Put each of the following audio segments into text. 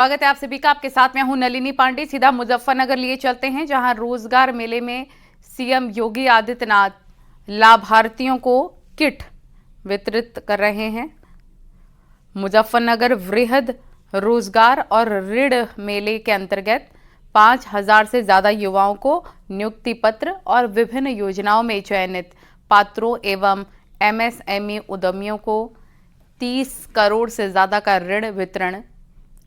स्वागत है आप सभी का। आपके साथ मैं हूं नलिनी पांडे। सीधा मुजफ्फरनगर लिए चलते हैं, जहां रोजगार मेले में सीएम योगी आदित्यनाथ लाभार्थियों को किट वितरित कर रहे हैं। मुजफ्फरनगर वृहद रोजगार और ऋण मेले के अंतर्गत 5,000 से ज्यादा युवाओं को नियुक्ति पत्र और विभिन्न योजनाओं में चयनित पात्रों एवं एमएसएमई उद्यमियों को 30 करोड़ से ज्यादा का ऋण वितरण,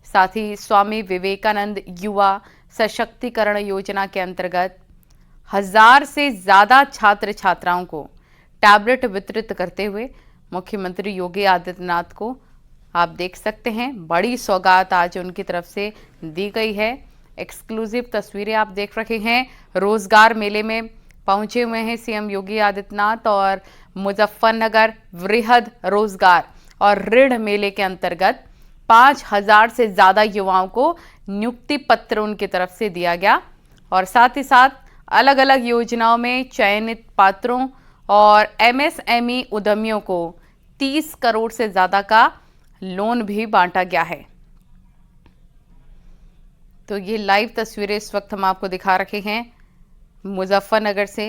साथ ही स्वामी विवेकानंद युवा सशक्तिकरण योजना के अंतर्गत 1,000 से ज्यादा छात्र छात्राओं को टैबलेट वितरित करते हुए मुख्यमंत्री योगी आदित्यनाथ को आप देख सकते हैं बड़ी सौगात आज उनकी तरफ से दी गई है। एक्सक्लूसिव तस्वीरें आप देख रहे हैं। रोजगार मेले में पहुंचे हुए हैं सीएम योगी आदित्यनाथ और मुजफ्फरनगर वृहद रोजगार और ऋण मेले के अंतर्गत 5,000 से ज्यादा युवाओं को नियुक्ति पत्र उनकी तरफ से दिया गया और साथ ही साथ अलग अलग योजनाओं में चयनित पात्रों और एमएसएमई उद्यमियों को 30 करोड़ से ज्यादा का लोन भी बांटा गया है। तो ये लाइव तस्वीरें इस वक्त हम आपको दिखा रहे हैं। मुजफ्फरनगर से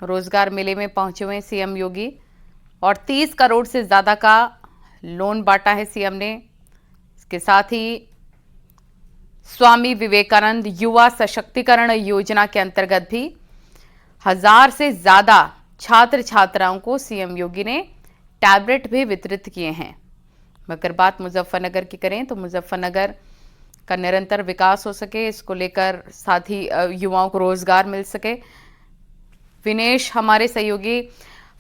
रोजगार मेले में पहुंचे हुए सीएम योगी और 30 करोड़ से ज्यादा का लोन बांटा है सीएम ने। इसके साथ ही स्वामी विवेकानंद युवा सशक्तिकरण योजना के अंतर्गत भी 1,000 से ज्यादा छात्र छात्राओं को सीएम योगी ने टैबलेट भी वितरित किए हैं। अगर बात मुजफ्फरनगर की करें तो मुजफ्फरनगर का निरंतर विकास हो सके, इसको लेकर साथ ही युवाओं को रोजगार मिल सके। विनेश हमारे सहयोगी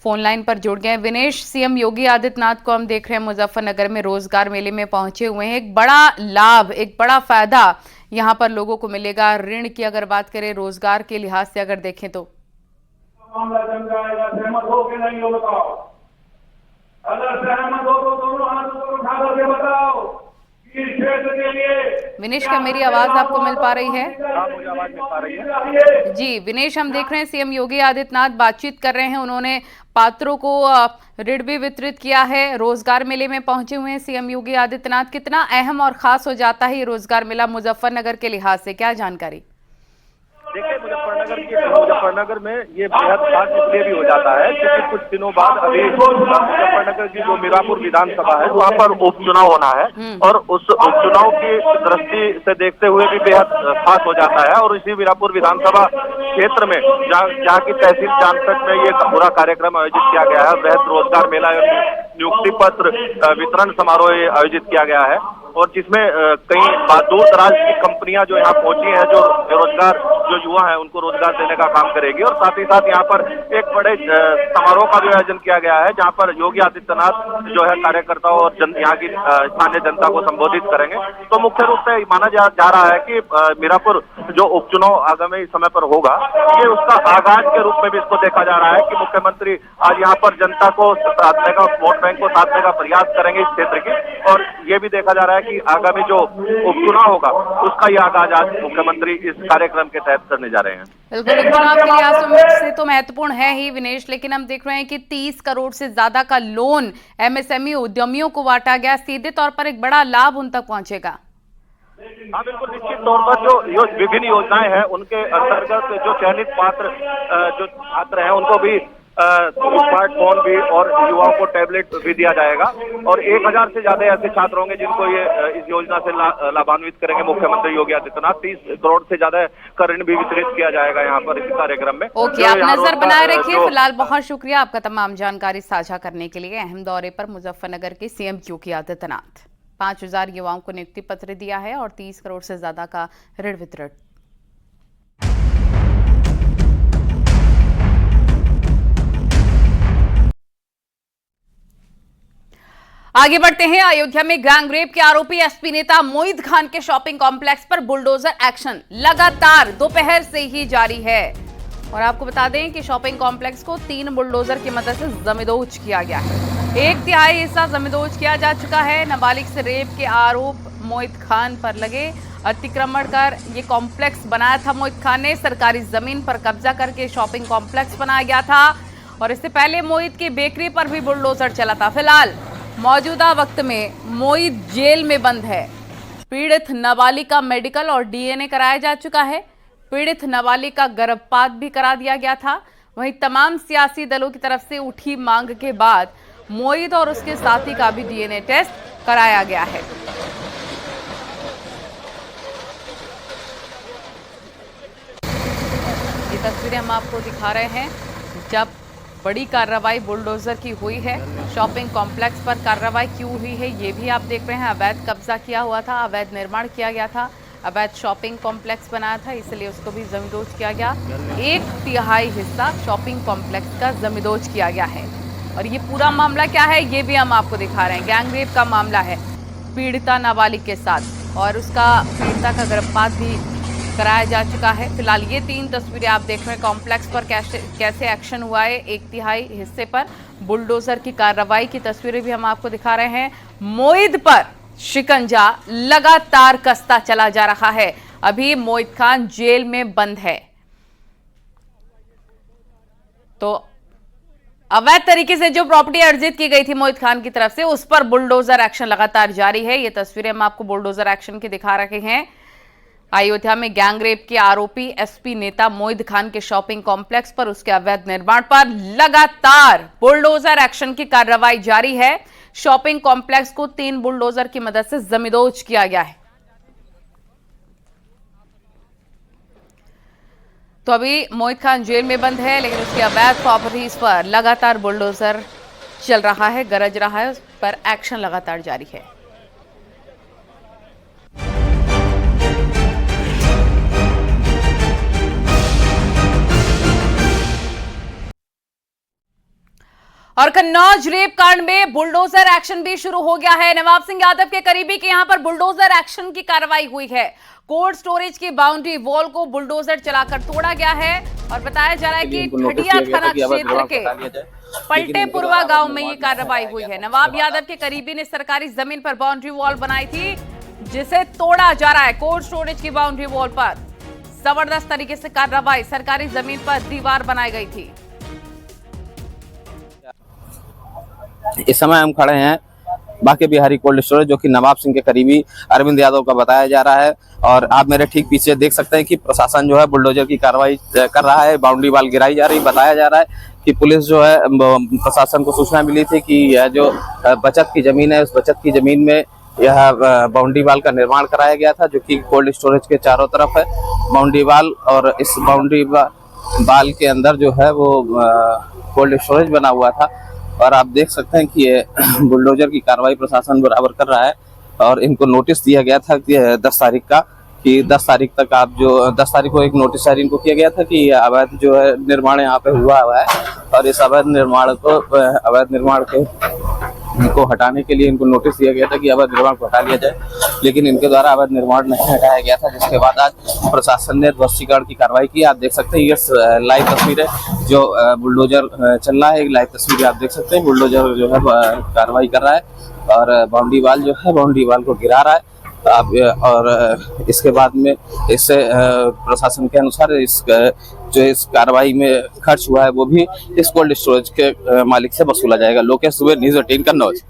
फोन लाइन पर जुड़ गए। विनेश, सीएम योगी आदित्यनाथ को हम देख रहे हैं मुजफ्फरनगर में रोजगार मेले में पहुंचे हुए हैं। एक बड़ा लाभ, एक बड़ा फायदा यहां पर लोगों को मिलेगा। ऋण की अगर बात करें, रोजगार के लिहाज से अगर देखें तो मामला जम जाएगा। सहमत हो कि नहीं हो बताओ। अगर सहमत हो तो दोनों हाथ ऊपर उठा करके बताओ कि इस क्षेत्र के लिए। विनेश, क्या मेरी आवाज आपको मिल पा रही है? हाँ, मुझे आवाज मिल पा रही है। जी विनेश, हम देख रहे हैं सीएम योगी आदित्यनाथ बातचीत कर रहे हैं। उन्होंने पात्रों को ऋण भी वितरित किया है। रोजगार मेले में पहुंचे हुए हैं सीएम योगी आदित्यनाथ। कितना अहम और खास हो जाता है ये रोजगार मेला मुजफ्फरनगर के लिहाज से, क्या जानकारी? देखिए, मुजफ्फरनगर में ये बेहद खास इसलिए भी हो जाता है क्योंकि कुछ दिनों बाद अभी मुजफ्फरनगर की जो मीरापुर विधानसभा है वहाँ पर उपचुनाव होना है और उस उपचुनाव की दृष्टि से देखते हुए भी बेहद खास हो जाता है। और इसी मीरापुर विधानसभा क्षेत्र में जहाँ की तहसील चांदपेट में ये पूरा कार्यक्रम आयोजित किया गया है। वृहद रोजगार मेला नियुक्ति पत्र वितरण समारोह आयोजित किया गया है और जिसमें कई दूर दराज की कंपनियां जो यहाँ पहुंची हैं, जो बेरोजगार जो युवा है उनको रोजगार देने का काम करेगी। और साथ ही साथ यहाँ पर एक बड़े समारोह का भी आयोजन किया गया है जहाँ पर योगी आदित्यनाथ जो है कार्यकर्ताओं और यहाँ की स्थानीय जनता को संबोधित करेंगे। तो मुख्य रूप से माना जा रहा है कि मीरापुर जो उपचुनाव आगामी समय पर होगा, ये उसका आगाज के रूप में भी इसको देखा जा रहा है कि मुख्यमंत्री आज यहाँ पर जनता को साधने का, वोट बैंक को साधने का प्रयास करेंगे इस क्षेत्र की। और ये भी देखा जा रहा है कि आगामी जो उपचुनाव होगा उसका ये आगाज आज मुख्यमंत्री इस कार्यक्रम के तहत करने जा रहे हैं। बिल्कुल, उपचुनाव के लिहाज से तो महत्वपूर्ण है ही विनेश, लेकिन हम देख रहे हैं कि 30 करोड़ से ज्यादा का लोन एमएसएमई उद्यमियों को बांटा गया। सीधे तौर पर एक बड़ा लाभ उन तक पहुंचेगा। हाँ बिल्कुल, निश्चित तौर पर जो विभिन्न योजनाएं हैं उनके अंतर्गत जो चयनित पात्र जो छात्र हैं उनको भी स्मार्टफोन भी और युवाओं को टैबलेट भी दिया जाएगा। और 1,000 से ज्यादा ऐसे छात्र होंगे जिनको ये इस योजना से लाभान्वित करेंगे मुख्यमंत्री योगी आदित्यनाथ। 30 करोड़ से ज्यादा का ऋण भी वितरित किया जाएगा यहाँ पर इस कार्यक्रम में। ओके, आप नजर बनाए रखिए। फिलहाल बहुत शुक्रिया आपका तमाम जानकारी साझा करने के लिए। अहम दौरे पर मुजफ्फरनगर के सीएम योगी आदित्यनाथ। 5,000 युवाओं को नियुक्ति पत्र दिया है और 30 करोड़ से ज्यादा का ऋण वितरण। आगे बढ़ते हैं। अयोध्या में गैंग रेप के आरोपी एसपी नेता मोहित खान के शॉपिंग कॉम्प्लेक्स पर बुलडोजर एक्शन लगातार दोपहर से ही जारी है। और आपको बता दें कि शॉपिंग कॉम्प्लेक्स को 3 बुलडोजर की मदद से जमींदोज किया गया है। 1/3 हिस्सा जमींदोज किया जा चुका है। नाबालिग से रेप के आरोप मोहित खान पर लगे। अतिक्रमण कर ये कॉम्प्लेक्स बनाया था मोहित खान ने। सरकारी जमीन पर कब्जा करके शॉपिंग कॉम्प्लेक्स बनाया गया था और इससे पहले मोहित की बेकरी पर भी बुलडोजर चला था। फिलहाल मौजूदा वक्त में मोहित जेल में बंद है। पीड़ित नाबालिग का मेडिकल और डीएनए कराया जा चुका है। पीड़ित नाबालिग का गर्भपात भी करा दिया गया था। वहीं तमाम सियासी दलों की तरफ से उठी मांग के बाद मोईद और उसके साथी का भी डीएनए टेस्ट कराया गया है। ये तस्वीरें हम आपको दिखा रहे हैं जब बड़ी कार्रवाई बुलडोजर की हुई है। शॉपिंग कॉम्प्लेक्स पर कार्रवाई क्यों हुई है ये भी आप देख रहे हैं। अवैध कब्जा किया हुआ था, अवैध निर्माण किया गया था, अवैध शॉपिंग कॉम्प्लेक्स बनाया था, इसलिए उसको भी जमींदोज किया गया। 1/3 हिस्सा शॉपिंग कॉम्प्लेक्स का जमींदोज किया गया है। और ये पूरा मामला क्या है ये भी हम आपको दिखा रहे हैं। गैंगरेप का मामला है पीड़िता नाबालिग के साथ, और उसका पीड़िता का गर्भपात भी कराया जा चुका है। फिलहाल ये 3 तस्वीरें आप देख रहे हैं कॉम्प्लेक्स पर कैसे एक्शन हुआ है। 1/3 हिस्से पर बुलडोजर की कार्रवाई की तस्वीरें भी हम आपको दिखा रहे हैं। मोईद पर शिकंजा लगातार कसता चला जा रहा है। अभी मोईद खान जेल में बंद है। तो अवैध तरीके से जो प्रॉपर्टी अर्जित की गई थी मोईद खान की तरफ से, उस पर बुलडोजर एक्शन लगातार जारी है। ये तस्वीरें हम आपको बुलडोजर एक्शन की दिखा रहे हैं। अयोध्या में गैंगरेप के आरोपी एसपी नेता मोईद खान के शॉपिंग कॉम्प्लेक्स पर उसके अवैध निर्माण पर लगातार बुलडोजर एक्शन की कार्रवाई जारी है। शॉपिंग कॉम्प्लेक्स को 3 बुलडोजर की मदद से जमींदोज किया गया है। तो अभी मोईद खान जेल में बंद है, लेकिन उसकी अवैध प्रॉपर्टीज पर लगातार बुलडोजर चल रहा है, गरज रहा है, उस पर एक्शन लगातार जारी है। और कन्नौज रेप कांड में बुलडोजर एक्शन भी शुरू हो गया है। नवाब सिंह यादव के करीबी के यहां पर बुलडोजर एक्शन की कार्रवाई हुई है। कोल्ड स्टोरेज की बाउंड्री वॉल को बुलडोजर चलाकर तोड़ा गया है और बताया जा रहा है कि ठडिया थाना क्षेत्र के पलटेपुरवा गांव में ये कार्रवाई हुई है। नवाब यादव के करीबी ने सरकारी जमीन पर बाउंड्री वॉल बनाई थी, जिसे तोड़ा जा रहा है। कोल्ड स्टोरेज की बाउंड्री वॉल पर जबरदस्त तरीके से कार्रवाई, सरकारी जमीन पर दीवार बनाई गई थी। इस समय हम खड़े हैं बांके बिहारी कोल्ड स्टोरेज, जो कि नवाब सिंह के करीबी अरविंद यादव का बताया जा रहा है। और आप मेरे ठीक पीछे देख सकते हैं कि प्रशासन जो है बुलडोजर की कार्रवाई कर रहा है, बाउंड्री वाल गिराई जा रही। बताया जा रहा है कि पुलिस जो है, प्रशासन को सूचना मिली थी कि यह जो बचत की जमीन है, उस बचत की जमीन में यह बाउंड्री वाल का निर्माण कराया गया था, जो कि कोल्ड स्टोरेज के चारों तरफ है बाउंड्री वाल। और इस बाउंड्री वाल के अंदर जो है वो कोल्ड स्टोरेज बना हुआ था। और आप देख सकते हैं कि ये बुलडोजर की कार्रवाई प्रशासन बराबर कर रहा है। और इनको नोटिस दिया गया था कि 10 तारीख का, कि 10 तारीख तक आप जो 10 तारीख को एक नोटिस जारी इनको किया गया था कि अवैध जो है निर्माण यहाँ पे हुआ है, और इस अवैध निर्माण को हटाने के लिए इनको नोटिस दिया गया था कि अवैध निर्माण को हटा लिया जाए, लेकिन इनके द्वारा अवैध निर्माण नहीं हटाया गया था। जिसके बाद आज प्रशासन ने ध्वस्तीकरण की कार्रवाई की। आप देख सकते हैं ये लाइव तस्वीर है, जो बुलडोजर चल रहा है। एक लाइव तस्वीर आप देख सकते हैं, बुलडोजर जो है कार्रवाई कर रहा है और बाउंड्री वाल जो है बाउंड्री वाल को गिरा रहा है। और इसके बाद में इससे प्रशासन के अनुसार इस कार्रवाई में खर्च हुआ है वो भी इस कोल्ड स्टोरेज के मालिक से वसूला जाएगा। लोकेश दुबे, न्यूज़ 18 कन्नौज।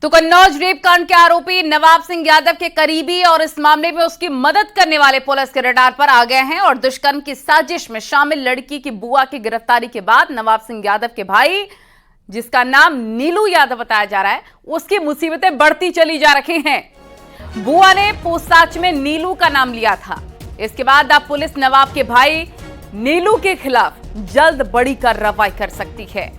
तो कन्नौज रेप कांड के आरोपी नवाब सिंह यादव के करीबी और इस मामले में उसकी मदद करने वाले पुलिस के रडार पर आ गए हैं। और दुष्कर्म की साजिश में शामिल लड़की की बुआ की गिरफ्तारी के बाद नवाब सिंह यादव के भाई, जिसका नाम नीलू यादव बताया जा रहा है, उसकी मुसीबतें बढ़ती चली जा रही हैं। बुआ ने पूछताछ में नीलू का नाम लिया था। इसके बाद अब पुलिस नवाब के भाई नीलू के खिलाफ जल्द बड़ी कार्रवाई कर सकती है।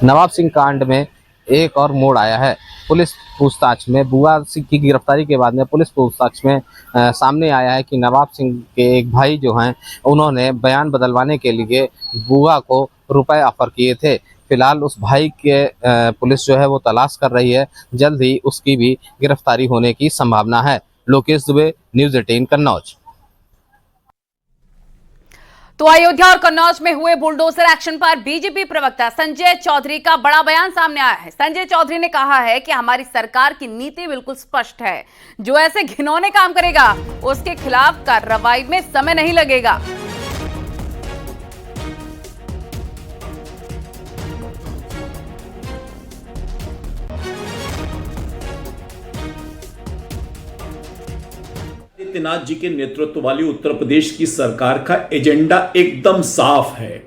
नवाब सिंह कांड में एक और मोड़ आया है। पुलिस पूछताछ में बुआ सिंह की गिरफ्तारी के बाद में पुलिस पूछताछ में सामने आया है कि नवाब सिंह के एक भाई जो हैं, उन्होंने बयान बदलवाने के लिए बुआ को रुपए ऑफर किए थे। फिलहाल उस भाई के पुलिस जो है वो तलाश कर रही है। जल्द ही उसकी भी गिरफ्तारी होने की संभावना है। लोकेश दुबे, न्यूज़ 18 कन्नौज। तो अयोध्या और कन्नौज में हुए बुलडोजर एक्शन पर बीजेपी प्रवक्ता संजय चौधरी का बड़ा बयान सामने आया है। संजय चौधरी ने कहा है कि हमारी सरकार की नीति बिल्कुल स्पष्ट है, जो ऐसे घिनौने काम करेगा उसके खिलाफ कार्रवाई में समय नहीं लगेगा। आदित्यनाथ जी के नेतृत्व वाली उत्तर प्रदेश की सरकार का एजेंडा एकदम साफ है।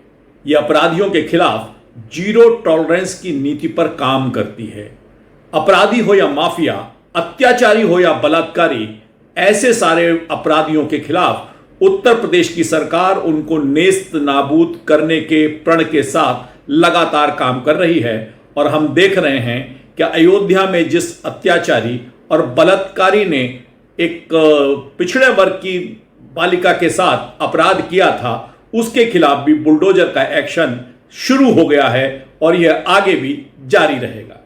यह अपराधियों के खिलाफ जीरो टॉलरेंस की नीति पर काम करती है। अपराधी हो या माफिया, अत्याचारी हो या बलात्कारी, ऐसे सारे अपराधियों के खिलाफ उत्तर प्रदेश की सरकार उनको नेस्त नाबूद करने के प्रण के साथ लगातार काम कर रही है। और हम देख रहे हैं कि अयोध्या में जिस अत्याचारी और बलात्कारी ने एक पिछड़े वर्ग की बालिका के साथ अपराध किया था, उसके खिलाफ भी बुलडोजर का एक्शन शुरू हो गया है और यह आगे भी जारी रहेगा।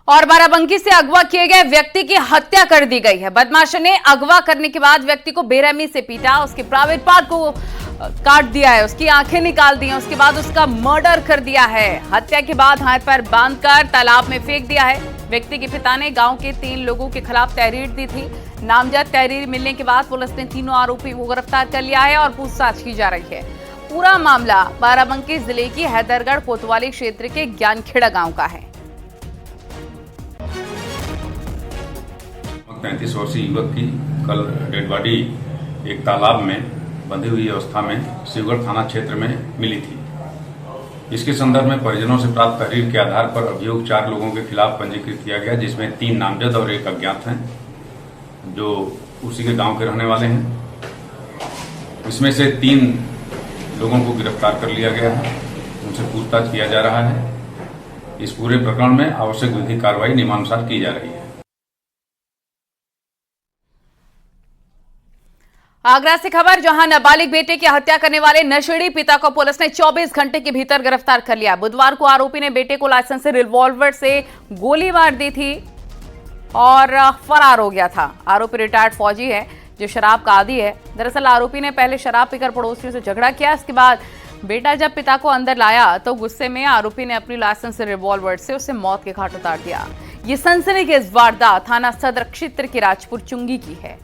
और बाराबंकी से अगवा किए गए व्यक्ति की हत्या कर दी गई है। बदमाशों ने अगवा करने के बाद व्यक्ति को बेरहमी से पीटा, उसके प्राइवेट पार्ट को काट दिया है, उसकी आंखें निकाल दी हैं, उसके बाद उसका मर्डर कर दिया है। हत्या के बाद हाथ पैर बांधकर तालाब में फेंक दिया है। व्यक्ति के पिता ने गांव के 3 लोगों के खिलाफ तहरीर दी थी। नामजद तहरीर मिलने के बाद पुलिस ने तीनों आरोपी को गिरफ्तार कर लिया है और पूछताछ की जा रही है। पूरा मामला बाराबंकी जिले की हैदरगढ़ कोतवाली क्षेत्र के ज्ञानखेड़ा गांव का है। 35 वर्षीय युवक की कल डेड बॉडी एक तालाब में बंधी हुई अवस्था में शिवगढ़ थाना क्षेत्र में मिली थी। इसके संदर्भ में परिजनों से प्राप्त तहरीर के आधार पर अभियोग 4 लोगों के खिलाफ पंजीकृत किया गया, जिसमें 3 नामजद और 1 अज्ञात हैं, जो उसी के गांव के रहने वाले हैं। इसमें से 3 लोगों को गिरफ्तार कर लिया गया है, उनसे पूछताछ किया जा रहा है। इस पूरे प्रकरण में आवश्यक विधिक कार्रवाई नियमानुसार की जा रही है। आगरा से खबर, जहां नाबालिग बेटे की हत्या करने वाले नशेड़ी पिता को पुलिस ने 24 घंटे के भीतर गिरफ्तार कर लिया। बुधवार को आरोपी ने बेटे को लाइसेंस से रिवॉल्वर से गोली मार दी थी और फरार हो गया था। आरोपी रिटायर्ड फौजी है जो शराब का आदी है। दरअसल आरोपी ने पहले शराब पीकर पड़ोसियों से झगड़ा किया। इसके बाद बेटा जब पिता को अंदर लाया तो गुस्से में आरोपी ने अपनी लाइसेंस से रिवॉल्वर से उसे मौत के घाट उतार दिया। ये सनसनीखेज वारदात थाना सदर क्षेत्र के राजपुर चुंगी की है।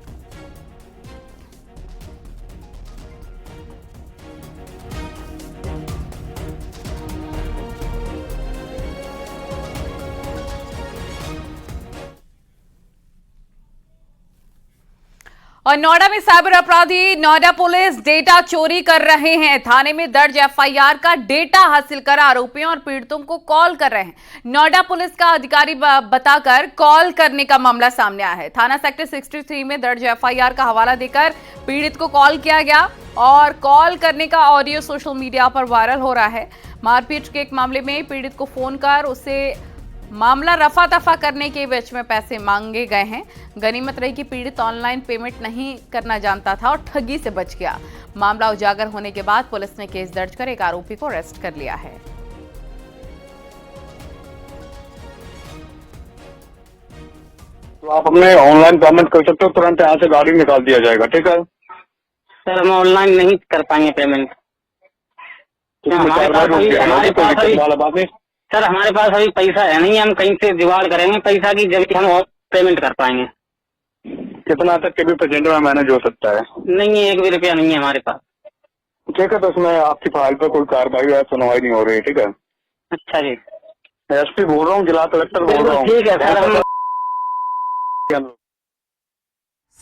और नोएडा में साइबर अपराधी नोएडा पुलिस डेटा चोरी कर रहे हैं। थाने में दर्ज एफआईआर का डेटा हासिल कर आरोपियों और पीड़ितों को कॉल कर रहे हैं। नोएडा पुलिस का अधिकारी बताकर कॉल करने का मामला सामने आया है। थाना सेक्टर 63 में दर्ज एफआईआर का हवाला देकर पीड़ित को कॉल किया गया और कॉल करने का ऑडियो सोशल मीडिया पर वायरल हो रहा है। मारपीट के एक मामले में पीड़ित को फोन कर उसे मामला रफा दफा करने के बीच में पैसे मांगे गए हैं। गनीमत रही कि पीड़ित ऑनलाइन पेमेंट नहीं करना जानता था और ठगी से बच गया। मामला उजागर होने के बाद पुलिस ने केस दर्ज कर एक आरोपी को अरेस्ट कर लिया है। तो आप अपने ऑनलाइन पेमेंट कर सकते हो, तुरंत यहाँ से गाड़ी निकाल दिया जाएगा। ठीक है सर, हम ऑनलाइन नहीं कर पाएंगे पेमेंट। सर हमारे पास अभी पैसा है नहीं, हम कहीं से जुगाड़ करेंगे पैसा की, जब हम और पेमेंट कर पाएंगे। कितना तक के भी प्रेजेंट में मैनेज हो सकता है? नहीं, 1 भी रुपया नहीं है हमारे पास। ठीक है, तो उसमें आपकी फाइल पर कोई कार्रवाई या सुनवाई नहीं हो रही। ठीक है, अच्छा जी। एसपी बोल रहा हूँ, जिला कलेक्टर बोल रहा हूँ। ठीक है सर।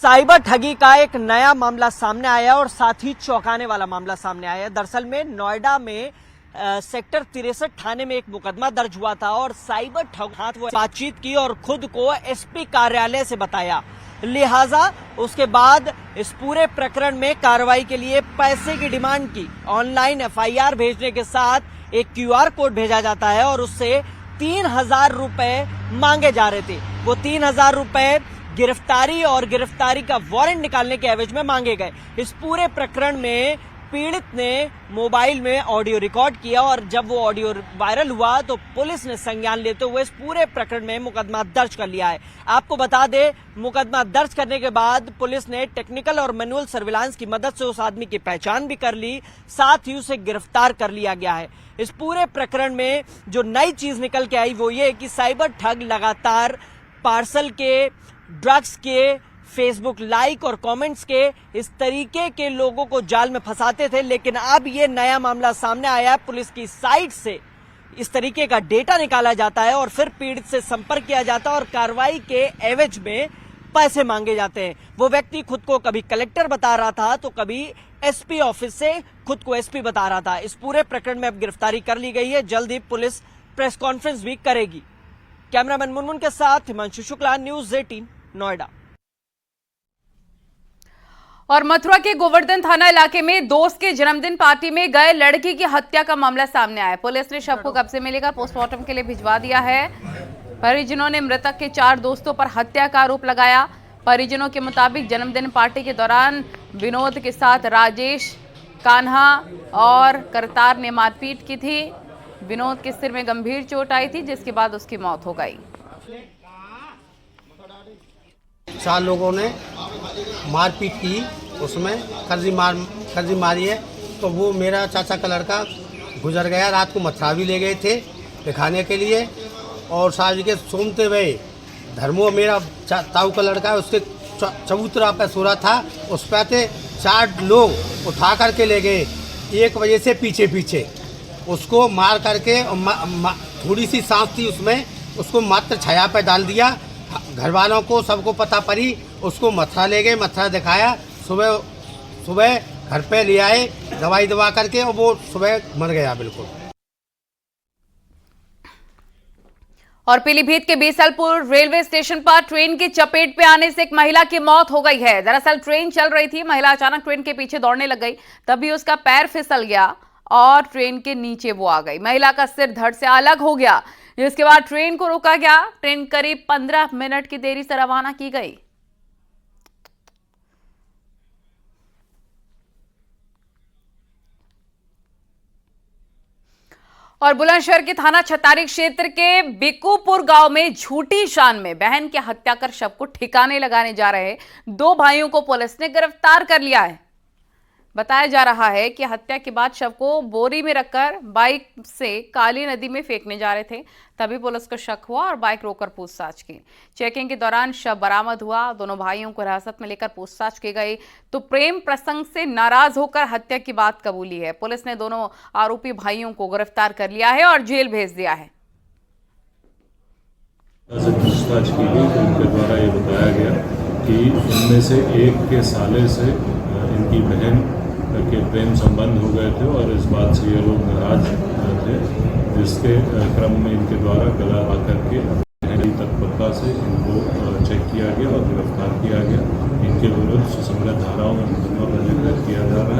साइबर ठगी का एक नया मामला सामने आया और साथ ही चौंकाने वाला मामला सामने आया। दरअसल में नोएडा में सेक्टर 63 थाने में एक मुकदमा दर्ज हुआ था और साइबर ठग हाथ वो बातचीत की और खुद को एसपी कार्यालय से बताया। लिहाजा उसके बाद इस पूरे प्रकरण में कार्रवाई के लिए पैसे की डिमांड की। ऑनलाइन एफआईआर भेजने के साथ एक क्यूआर कोड भेजा जाता है और उससे 3000 रुपए मांगे जा रहे थे। वो 3000 रुपए गिरफ्तारी और गिरफ्तारी का वारंट निकालने के एवज में मांगे गए। इस पूरे प्रकरण में पीड़ित ने मोबाइल में ऑडियो रिकॉर्ड किया और जब वो ऑडियो वायरल हुआ तो पुलिस ने संज्ञान लेते हुए इस पूरे प्रकरण में मुकदमा दर्ज कर लिया है। आपको बता दें, मुकदमा दर्ज करने के बाद पुलिस ने टेक्निकल और मैनुअल सर्विलांस की मदद से उस आदमी की पहचान भी कर ली, साथ ही उसे गिरफ्तार कर लिया गया है। इस पूरे प्रकरण में जो नई चीज निकल के आई वो ये कि साइबर ठग लगातार पार्सल के, ड्रग्स के, फेसबुक लाइक और कमेंट्स के इस तरीके के लोगों को जाल में फंसाते थे, लेकिन अब ये नया मामला सामने आया। पुलिस की साइट से इस तरीके का डेटा निकाला जाता है और फिर पीड़ित से संपर्क किया जाता है और कार्रवाई के एवज में पैसे मांगे जाते हैं। वो व्यक्ति खुद को कभी कलेक्टर बता रहा था तो कभी एसपी ऑफिस से खुद को एसपी बता रहा था। इस पूरे प्रकरण में अब गिरफ्तारी कर ली गई है। जल्द ही पुलिस प्रेस कॉन्फ्रेंस भी करेगी। कैमरामैन मुनमुन के साथ हिमांशु शुक्ला, न्यूज़ 18 नोएडा। और मथुरा के गोवर्धन थाना इलाके में दोस्त के जन्मदिन पार्टी में गए लड़की की हत्या का मामला सामने आया। पुलिस ने शव को कब्जे में लेकर पोस्टमार्टम के लिए भिजवा दिया है। परिजनों ने मृतक के 4 दोस्तों पर हत्या का आरोप लगाया। परिजनों के मुताबिक जन्मदिन पार्टी के दौरान विनोद के साथ राजेश, कान्हा और करतार ने मारपीट की थी। विनोद के सिर में गंभीर चोट आई थी, जिसके बाद उसकी मौत हो गई। 4 लोगों ने मारपीट की, उसमें खर्जी मारी है। तो वो मेरा चाचा का लड़का गुजर गया। रात को मथुरा भी ले गए थे दिखाने के लिए। और शादी के सोमते हुए धर्मो मेरा ताऊ का लड़का है, उसके चबूतरा पे सो रहा था। उस पर 4 लोग उठा करके ले गए 1 बजे से पीछे पीछे उसको मार करके। थोड़ी सी सांस थी उसमें, उसको मात्र छाया पे डाल दिया। घर वालों को सबको पता पड़ी, उसको मथुरा ले गए, मथुरा दिखाया। सुबह घर पे ले आए दवाई दवा करके, और वो सुबह मर गया बिल्कुल। और पीलीभीत के बीसलपुर रेलवे स्टेशन पर ट्रेन की चपेट में आने से एक महिला की मौत हो गई है। दरअसल ट्रेन चल रही थी, महिला अचानक ट्रेन के पीछे दौड़ने लग गई, तभी उसका पैर फिसल गया और ट्रेन के नीचे वो आ गई। महिला का सिर धड़ से अलग हो गया, जिसके बाद ट्रेन को रोका गया। ट्रेन करीब 15 मिनट की देरी से रवाना की गई। और बुलंदशहर के थाना छतारी क्षेत्र के बिकुपुर गांव में झूठी शान में बहन की हत्या कर शव को ठिकाने लगाने जा रहे 2 भाइयों को पुलिस ने गिरफ्तार कर लिया है। बताया जा रहा है कि हत्या के बाद शव को बोरी में रखकर बाइक से काली नदी में फेंकने जा रहे थे, तभी पुलिस को शक हुआ और बाइक रोककर पूछताछ की। चेकिंग के दौरान शव बरामद हुआ। दोनों भाइयों को हिरासत में लेकर पूछताछ की गई तो प्रेम प्रसंग से नाराज होकर हत्या की बात कबूली है। पुलिस ने दोनों आरोपी भाइयों को गिरफ्तार कर लिया है और जेल भेज दिया है। पूछताछ की गई तो उनके द्वारा ये बताया गया कि इनमें से एक के साले से इनकी बहन के प्रेम संबंध हो गए थे और इस बात से ये लोग नाराज थे, जिसके क्रम में इनके द्वारा गला आकर के तत्परता से इनको चेक किया गया और गिरफ्तार किया गया। इनके विरुद्ध संगत धाराओं में मुकदमा पंजीकृत किया जा रहा है।